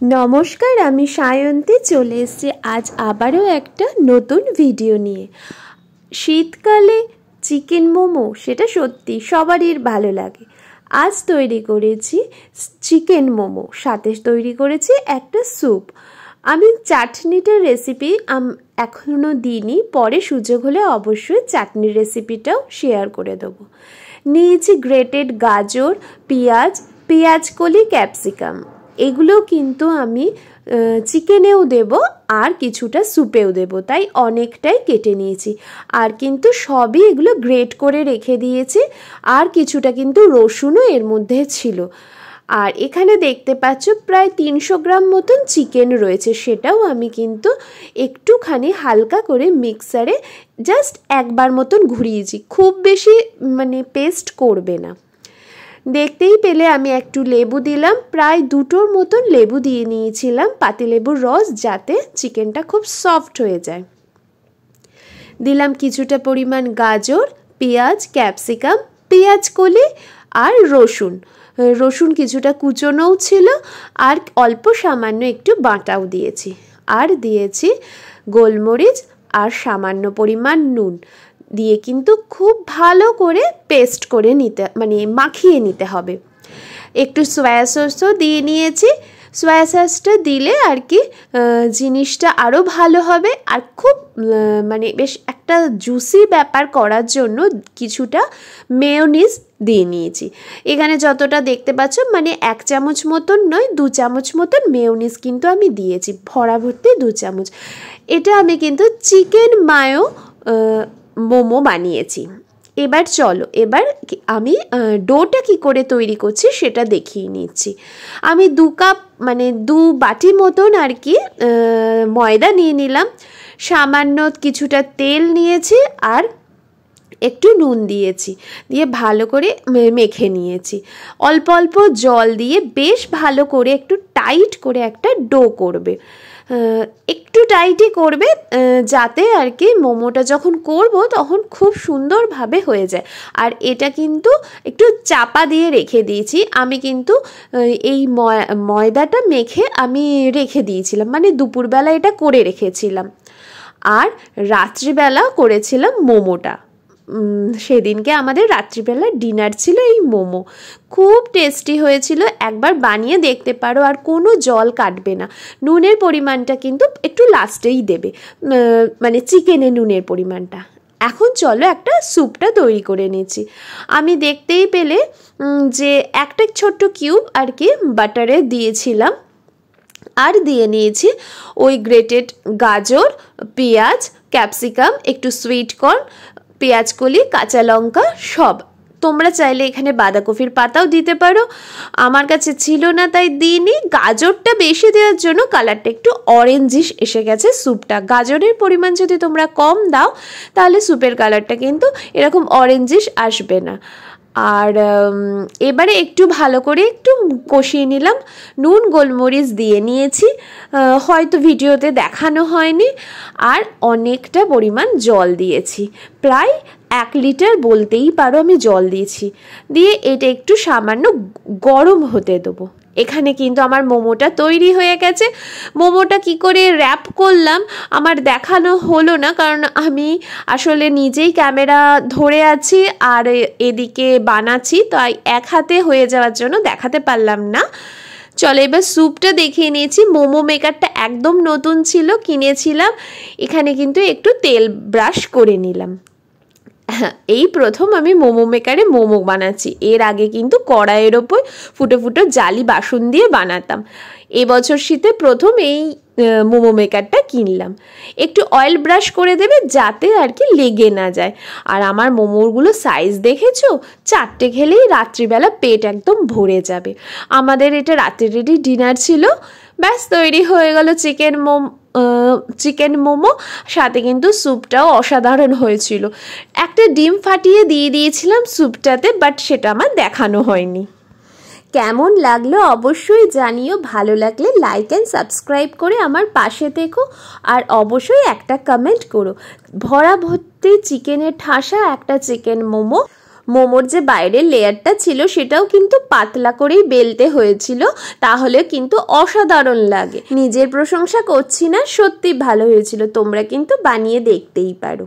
नमस्कार आमी सायंती चले एसेছি आज आबारो একটা নতুন ভিডিও নিয়ে। শীতকালে চিকেন মোমো সেটা সত্যি সবারই ভালো লাগে। আজ তৈরি করেছি চিকেন মোমো, সাথে তৈরি করেছি একটা স্যুপ। আমি চাটনিটার রেসিপি এখনো দিইনি, পরে সুযোগ হলে অবশ্যই চাটনির রেসিপিটাও শেয়ার করে দেবো। নিয়েছি গ্রেটেড গাজর, পেঁয়াজ কলি, ক্যাপসিকাম। এগুলো কিন্তু আমি চিকেনেও দেব আর কিছুটা স্যুপেও দেব, তাই অনেকটাই কেটে নিয়েছি। আর কিন্তু সবই এগুলো গ্রেট করে রেখে দিয়েছি, আর কিছুটা কিন্তু রসুনও এর মধ্যে ছিল। আর এখানে দেখতে পাচ্ছ প্রায় 300 গ্রাম মতন চিকেন রয়েছে, সেটাও আমি কিন্তু একটুখানি হালকা করে মিক্সারে জাস্ট একবার মতন ঘুরিয়েছি, খুব বেশি পেস্ট করবে না। দেখতেই পেলে আমি একটু লেবু দিলাম, প্রায় 2টোর মতন লেবু দিয়ে নিয়েছিলাম, পাতিলেবুর রস, যাতে চিকেনটা খুব সফট হয়ে যায়। দিলাম কিছুটা পরিমাণ গাজর, পেঁয়াজ, ক্যাপসিকাম, পেঁয়াজ কলি আর রসুন কিছুটা কুচোনোও ছিল, আর অল্প সামান্য একটু বাটাও দিয়েছি। আর দিয়েছি গোলমরিচ আর সামান্য পরিমাণ নুন দিয়ে কিন্তু খুব ভালো করে পেস্ট করে মাখিয়ে নিতে হবে। একটু সয়া সসও দিয়ে নিয়েছি। সয়া সসটা দিলে আর কি জিনিসটা আরও ভালো হবে, আর খুব বেশ একটা জুসি ব্যাপার করার জন্য কিছুটা মেয়োনিজ দিয়ে নিয়েছি। এখানে যতটা দেখতে পাচ্ছ 1 চামচ মতন নয়, 2 চামচ মতন মেয়োনিজ কিন্তু আমি দিয়েছি, ভরা ভর্তি 2 চামচ। এটা আমি কিন্তু চিকেন মায়ো মোমো বানিয়েছি। এবার আমি ডোটা কি করে তৈরি করছি সেটা দেখিয়ে নিচ্ছি। আমি 2 বাটি মতন আর কি ময়দা নিয়ে নিলাম, সামান্য কিছুটা তেল নিয়েছি, আর একটু নুন দিয়েছি, দিয়ে ভালো করে মেখে নিয়েছি। অল্প অল্প জল দিয়ে বেশ ভালো করে একটু টাইট করে একটা ডো করবে, একটু টাইটই করবে, যাতে আর কি মোমোটা যখন করব তখন খুব সুন্দরভাবে হয়ে যায়। আর এটা কিন্তু একটু চাপা দিয়ে রেখে দিয়েছি। আমি কিন্তু এই ময়দাটা মেখে আমি রেখে দিয়েছিলাম, দুপুরবেলা এটা করে রেখেছিলাম, আর রাত্রিবেলা করেছিলাম মোমোটা। সেদিনকে আমাদের রাত্রিবেলা ডিনার ছিল এই মোমো। খুব টেস্টি হয়েছিল, একবার বানিয়ে দেখতে পারো, আর কোনো জল কাটবে না। নুনের পরিমাণটা কিন্তু একটু লাস্টেই দেবে, চিকেনে নুনের পরিমাণটা। এখন চলো একটা স্যুপটা তৈরি করে নিচ্ছি। আমি দেখতেই পেলে যে একটা ছোট্ট কিউব আর কি বাটারে দিয়েছিলাম, আর দিয়ে নিয়েছি ওই গ্রেটেড গাজর, পেঁয়াজ, ক্যাপসিকাম, একটু সুইট কর্ন, পেঁয়াজ কলি, কাঁচা লঙ্কা সব। তোমরা চাইলে এখানে বাঁধাকপির পাতাও দিতে পারো, আমার কাছে ছিল না তাই দিইনি। গাজরটা বেশি দেওয়ার জন্য কালারটা একটু অরেঞ্জিশ এসে গেছে স্যুপটা। গাজরের পরিমাণ যদি তোমরা কম দাও তাহলে স্যুপের কালারটা কিন্তু এরকম অরেঞ্জিশ আসবে না। আর এবারে একটু ভালো করে একটু কষিয়ে নিলাম, নুন গোলমরিচ দিয়ে নিয়েছি, হয়তো ভিডিওতে দেখানো হয়নি। আর অনেকটা পরিমাণ জল দিয়েছি, প্রায় 1 লিটার বলতেই পারো আমি জল দিয়েছি। দিয়ে এটা একটু সামান্য গরম হতে দেবো। এখানে কিন্তু আমার মোমোটা তৈরি হয়ে গেছে। মোমোটা কি করে র্যাপ করলাম আমার দেখানো হলো না, কারণ আমি আসলে নিজেই ক্যামেরা ধরে আছি আর এদিকে বানাচ্ছি, তাই এক হাতে হয়ে যাওয়ার জন্য দেখাতে পারলাম না। চলো এবার স্যুপটা দেখিয়ে নিয়েছি। মোমো মেকারটা একদম নতুন ছিল, কিনেছিলাম। এখানে কিন্তু একটু তেল ব্রাশ করে নিলাম। এই প্রথম আমি মোমো মেকারে মোমো বানাচ্ছি, এর আগে কিন্তু কড়াইয়ের ওপর ফুটো ফুটো জালি বাসন দিয়ে বানাতাম। এবছর শীতে প্রথম এই মোমো মেকারটা কিনলাম। একটু অয়েল ব্রাশ করে দেবে যাতে আর কি লেগে না যায়। আর আমার মোমোগুলো সাইজ দেখেছো, 4টে খেলেই রাত্রিবেলা পেট একদম ভরে যাবে। আমাদের এটা রাতের ডিনার ছিল। ব্যাস তৈরি হয়ে গেল চিকেন মোমো। সাথে কিন্তু স্যুপটাও অসাধারণ হয়েছিল। একটা ডিম ফাটিয়ে দিয়ে দিয়েছিলাম স্যুপটাতে, বাট সেটা আমার দেখানো হয়নি। কেমন লাগলো অবশ্যই জানিও। ভালো লাগলে লাইক অ্যান্ড সাবস্ক্রাইব করে আমার পাশে থেকো, আর অবশ্যই একটা কমেন্ট করো। ভরা ভর্তি চিকেনের ঠাসা একটা চিকেন মোমো মোমোর যে বাইরের লেয়ারটা ছিল সেটাও কিন্তু পাতলা করেই বেলতে হয়েছিল, তাহলে কিন্তু অসাধারণ লাগে। নিজের প্রশংসা করছি না, সত্যি ভালো হয়েছিল, তোমরা কিন্তু বানিয়ে দেখতেই পারো।